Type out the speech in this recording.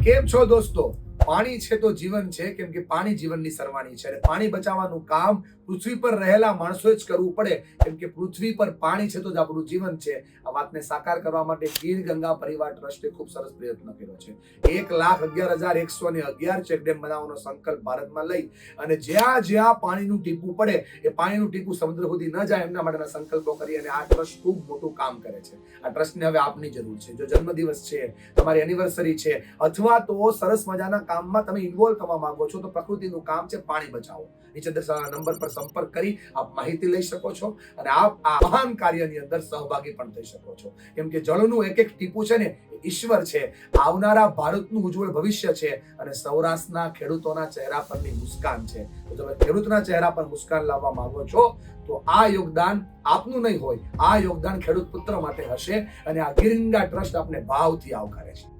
કેમ છો દોસ્તો? પાણી છે તો જીવન છે, કેમ કે પાણી જીવનની સરવાણી છે અને પાણી બચાવવાનું કામ પૃથ્વી પર રહેલા માણસોએ જ કરવું પડે, કેમ કે પૃથ્વી પર પાણી છે તો જ આપણું જીવન છે. આ વાતને સાકાર કરવા માટે ગીર ગંગા પરિવાર ટ્રસ્ટે ખૂબ સરસ પ્રયત્ન કર્યો છે. 1,11,111 ચેકડેમ બનાવવાનો સંકલ્પ ભારતમાં લઈ અને જ્યાં જ્યાં પાણીનું ટીપું પડે એ પાણીનું ટીપું સમુદ્ર સુધી ન જાય એમના માટેના સંકલ્પો કરી અને આ ટ્રસ્ટ ખૂબ મોટું કામ કરે છે. આ ટ્રસ્ટને હવે આપની જરૂર છે. જો જન્મદિવસ છે, તમારી એનિવર્સરી છે, અથવા તો સરસ મજાના કામમાં તમે ઇન્વોલ્વ થવા માંગો છો, તો પ્રકૃતિનું કામ છે પાણી બચાવો. નીચે દર્શાવેલા નંબર પર સંપર્ક કરી આપ માહિતી લઈ શકો છો અને આપ આ મહાન કાર્યની અંદર સહભાગી પણ થઈ શકો છો. કેમ કે જળનું એક એક ટીપું છે ને એ ઈશ્વર છે, આવનારા ભારતનું ઉજ્જવળ ભવિષ્ય છે અને સૌરાષ્ટ્રના ખેડૂતોના ચહેરા પરની મુસ્કાન છે. તો તમે ખેડૂતના ચહેરા પર મુસ્કાન લાવવા માંગો છો તો આ યોગદાન આપનું નહીં હોય, આ યોગદાન ખેડૂત પુત્ર માટે હશે અને આ ગીર ગંગા ટ્રસ્ટ આપને ભાવથી આવકારે છે.